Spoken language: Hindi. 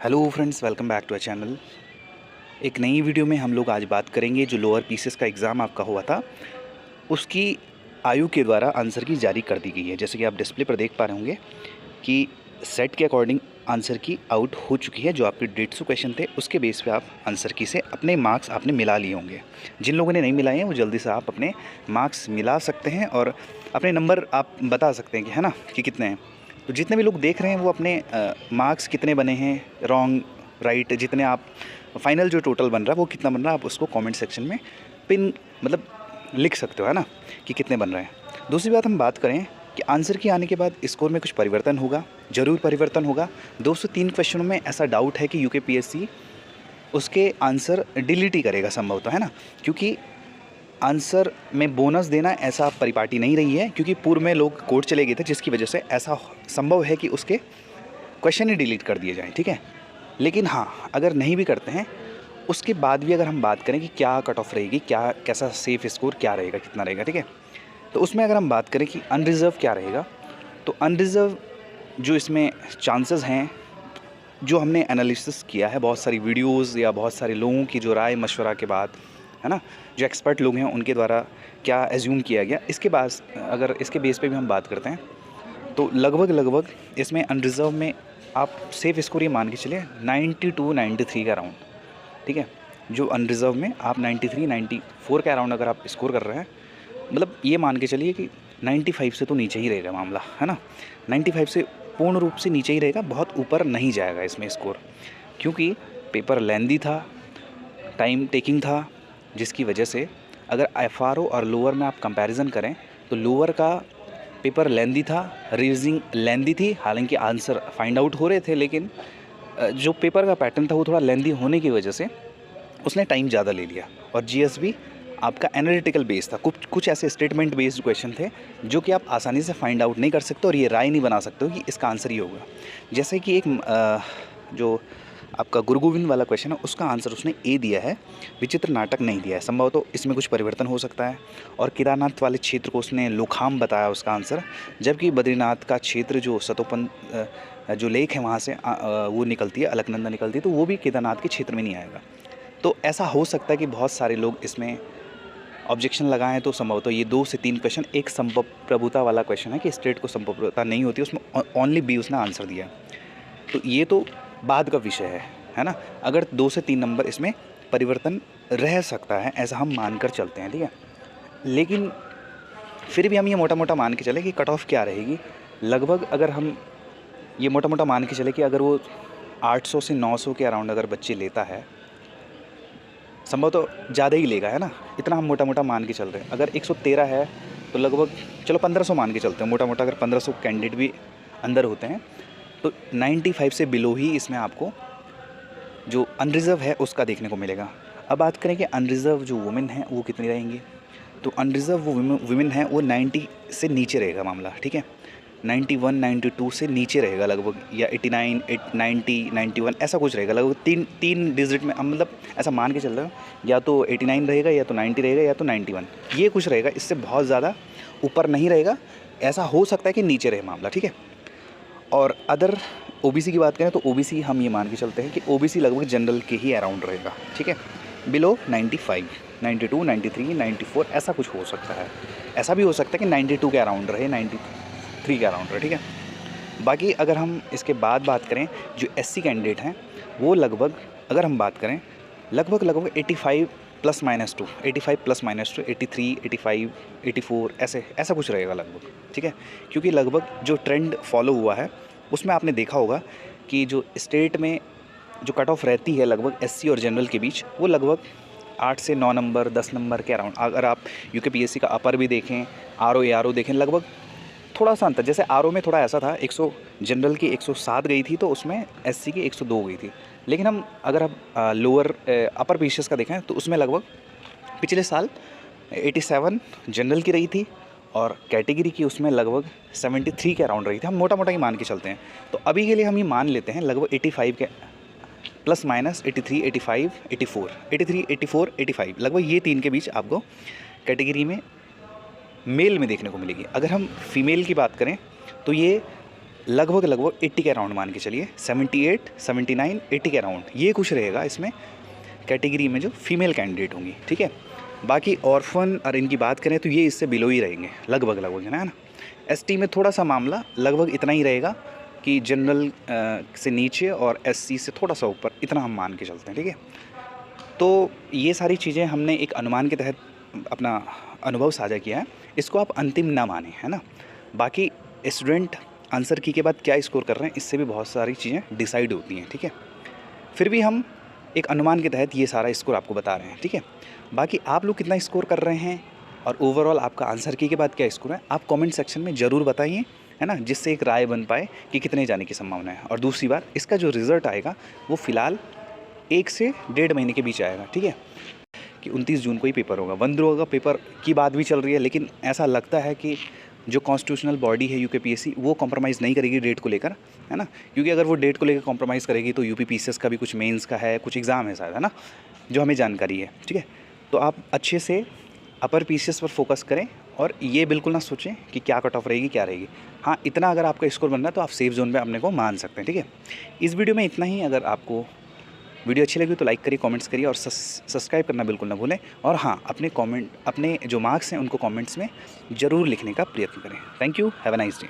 Hello friends, welcome back to a channel. एक नई वीडियो में हम लोग आज बात करेंगे जो लोअर पीसीएस का एग्ज़ाम आपका हुआ था उसकी आयु के द्वारा आंसर की जारी कर दी गई है। जैसे कि आप डिस्प्ले पर देख पा रहे होंगे कि सेट के अकॉर्डिंग आंसर की आउट हो चुकी है। जो आपके 150 क्वेश्चन थे उसके बेस पे आप आंसर की से अपने मार्क्स आपने मिला लिए होंगे। जिन लोगों ने नहीं मिलाए हैं वो जल्दी से आप अपने मार्क्स मिला सकते हैं और अपने नंबर आप बता सकते हैं कि है ना कि कितने हैं। तो जितने भी लोग देख रहे हैं वो अपने मार्क्स कितने बने हैं, रॉन्ग राइट, जितने आप फाइनल जो टोटल बन रहा है वो कितना बन रहा है आप उसको कमेंट सेक्शन में पिन मतलब लिख सकते हो, है ना, कि कितने बन रहे हैं। दूसरी बात हम बात करें कि आंसर की आने के बाद स्कोर में कुछ परिवर्तन होगा, ज़रूर परिवर्तन होगा। 203 क्वेश्चनों में ऐसा डाउट है कि यूकेपीएससी उसके आंसर डिलीट ही करेगा संभवतः, है ना, क्योंकि आंसर में बोनस देना ऐसा परिपाटी नहीं रही है, क्योंकि पूर्व में लोग कोर्ट चले गए थे जिसकी वजह से ऐसा संभव है कि उसके क्वेश्चन ही डिलीट कर दिए जाएँ, ठीक है। लेकिन हाँ, अगर नहीं भी करते हैं उसके बाद भी अगर हम बात करें कि क्या कट ऑफ रहेगी, क्या कैसा सेफ स्कोर क्या रहेगा, कितना रहेगा, ठीक है, तो उसमें अगर हम बात करें कि अनरिज़र्व क्या रहेगा, तो अनरिज़र्व जो इसमें चांसेस हैं, जो हमने एनालिसिस किया है बहुत सारी वीडियोस या बहुत सारे लोगों की जो राय मशवरा के बाद, है ना, जो एक्सपर्ट लोग हैं उनके द्वारा क्या एज्यूम किया गया, इसके बाद अगर इसके बेस पे भी हम बात करते हैं तो लगभग इसमें अनरिज़र्व में आप सेफ स्कोर ये मान के चलिए 92-93 का अराउंड, ठीक है। जो अनरिज़र्व में आप 93-94 के अराउंड अगर आप स्कोर कर रहे हैं, मतलब ये मान के चलिए कि 95 से तो नीचे ही रहेगा मामला, है ना। 95 से पूर्ण रूप से नीचे ही रहेगा, बहुत ऊपर नहीं जाएगा इसमें स्कोर, क्योंकि पेपर लेंदी था, टाइम टेकिंग था, जिसकी वजह से अगर एफआरओ और लोअर में आप कंपैरिजन करें तो लोअर का पेपर लेंदी था, रीजनिंग लेंदी थी, हालांकि आंसर फाइंड आउट हो रहे थे, लेकिन जो पेपर का पैटर्न था वो थोड़ा लेंदी होने की वजह से उसने टाइम ज़्यादा ले लिया। और जीएस भी आपका एनालिटिकल बेस था, कुछ ऐसे स्टेटमेंट बेस्ड क्वेश्चन थे जो कि आप आसानी से फाइंड आउट नहीं कर सकते और ये राय नहीं बना सकते हो कि इसका आंसर ये होगा। जैसे कि एक जो आपका गुरु गोविंद वाला क्वेश्चन है उसका आंसर उसने ए दिया है, विचित्र नाटक नहीं दिया है। संभव तो इसमें कुछ परिवर्तन हो सकता है। और केदारनाथ वाले क्षेत्र को उसने लोखाम बताया उसका आंसर, जबकि बद्रीनाथ का क्षेत्र जो सतोपन जो लेक है वहाँ से वो निकलती है, अलकनंदा निकलती है, तो वो भी केदारनाथ के क्षेत्र में नहीं आएगा। तो ऐसा हो सकता है कि बहुत सारे लोग इसमें ऑब्जेक्शन लगाएं, तो संभवतः ये 2 से 3 क्वेश्चन, एक संप्रभुता वाला क्वेश्चन है कि स्टेट को संप्रभुता नहीं होती, उसमें ओनली बी उसने आंसर दिया। तो ये तो बाद का विषय है ना। अगर 2 से 3 नंबर इसमें परिवर्तन रह सकता है, ऐसा हम मानकर चलते हैं, ठीक है। लेकिन फिर भी हम ये मोटा मोटा मान के चले कि कट ऑफ क्या रहेगी। लगभग अगर हम ये मोटा मोटा मान के चले कि अगर वो 800 से 900 के अराउंड अगर बच्चे लेता है, संभव तो ज़्यादा ही लेगा, है ना, इतना हम मोटा मोटा मान के चल रहे हैं। अगर 113 है तो लगभग चलो 1500 मान के चलते हैं मोटा मोटा। अगर 1500 कैंडिडेट भी अंदर होते हैं तो 95 से बिलो ही इसमें आपको जो अनरिज़र्व है उसका देखने को मिलेगा। अब बात करें कि अनरिज़र्व जो वुमेन है वो कितनी रहेंगी, तो अनरिज़र्व वो वुमेन है वो 90 से नीचे रहेगा मामला, ठीक है। 91 92 से नीचे रहेगा लगभग, या 89 90 91 ऐसा कुछ रहेगा लगभग। तीन डिजिट में हम मतलब ऐसा मान के चल रहे हो, या तो 89 रहेगा, या तो 90 रहेगा, या तो 91, ये कुछ रहेगा। इससे बहुत ज़्यादा ऊपर नहीं रहेगा। ऐसा हो सकता है कि नीचे रहे मामला, ठीक है। और अदर ओबीसी की बात करें तो ओबीसी हम ये मान के चलते हैं कि ओबीसी लगभग जनरल के ही अराउंड रहेगा, ठीक है। बिलो 95 92 93 94 ऐसा कुछ हो सकता है। ऐसा भी हो सकता है कि 92 के अराउंड रहे, 93 के अराउंड रहे, ठीक है। बाकी अगर हम इसके बाद बात करें जो एससी कैंडिडेट हैं वो लगभग अगर हम बात करें लगभग 85 +-2 85 +-2 83 85 84 ऐसा कुछ रहेगा लगभग, ठीक है। क्योंकि लगभग जो ट्रेंड फॉलो हुआ है उसमें आपने देखा होगा कि जो स्टेट में जो कट ऑफ रहती है लगभग एससी और जनरल के बीच, वो लगभग 8 से 9 नंबर 10 नंबर के अराउंड। अगर आप यूकेपीएससी का अपर भी देखें, आरओ एआरओ देखें, लगभग थोड़ा सा अंतर, जैसे आरओ में थोड़ा ऐसा था 100 जनरल की 107 गई थी तो उसमें एससी की 102 गई थी। लेकिन हम अगर आप लोअर अपर पीसीएस का देखें तो उसमें लगभग पिछले साल 87 जनरल की रही थी और कैटेगरी की उसमें लगभग 73 के अराउंड रही थी। हम मोटा मोटा ही मान के चलते हैं। तो अभी के लिए हम ये मान लेते हैं लगभग 85 के ±83 85 84 83 84 85 लगभग ये 3 के बीच आपको कैटेगरी में मेल में देखने को मिलेगी। अगर हम फीमेल की बात करें तो ये लगभग 80 के अराउंड मान के चलिए, 78, 79, 80 के अराउंड ये कुछ रहेगा इसमें कैटेगरी में जो फीमेल कैंडिडेट होंगी, ठीक है। बाकी ऑर्फन और इनकी बात करें तो ये इससे बिलो ही रहेंगे लगभग है ना। एसटी में थोड़ा सा मामला लगभग इतना ही रहेगा कि जनरल से नीचे और एससी से थोड़ा सा ऊपर, इतना हम मान के चलते हैं, ठीक है। तो ये सारी चीज़ें हमने एक अनुमान के तहत अपना अनुभव साझा किया है, इसको आप अंतिम ना माने, है ना। बाकी स्टूडेंट आंसर की के बाद क्या स्कोर कर रहे हैं इससे भी बहुत सारी चीज़ें डिसाइड होती हैं, ठीक है। फिर भी हम एक अनुमान के तहत ये सारा स्कोर आपको बता रहे हैं, ठीक है। बाकी आप लोग कितना स्कोर कर रहे हैं और ओवरऑल आपका आंसर की के बाद क्या स्कोर है, आप कमेंट सेक्शन में ज़रूर बताइए, है ना, जिससे एक राय बन पाए कि कितने जाने की संभावना है। और दूसरी बात, इसका जो रिज़ल्ट आएगा वो फ़िलहाल 1 से 1.5 महीने के बीच आएगा, ठीक है, कि 29 जून को ही पेपर होगा। वनद्रोह का पेपर की बात भी चल रही है, लेकिन ऐसा लगता है कि जो कॉन्स्टिट्यूशनल बॉडी है यूकेपीएससी वो कॉम्प्रोमाइज़ नहीं करेगी डेट को लेकर, है ना। क्योंकि अगर वो डेट को लेकर कॉम्प्रोमाइज़ करेगी तो यूपीपीसीएस का भी कुछ मेंस का है, कुछ एग्ज़ाम है शायद, है ना, जो हमें जानकारी है, ठीक है। तो आप अच्छे से अपर पीसीएस पर फोकस करें और ये बिल्कुल ना सोचें कि क्या कट ऑफ रहेगी क्या रहेगी। हाँ, इतना अगर आपका स्कोर बन रहा है तो आप सेफ जोन में अपने को मान सकते हैं, ठीक है। इस वीडियो में इतना ही। अगर आपको वीडियो अच्छी लगी तो लाइक करिए, कमेंट्स करिए और सब्सक्राइब करना बिल्कुल ना भूलें। और हाँ, अपने जो मार्क्स हैं उनको कमेंट्स में ज़रूर लिखने का प्रयत्न करें। Thank you, have a nice day.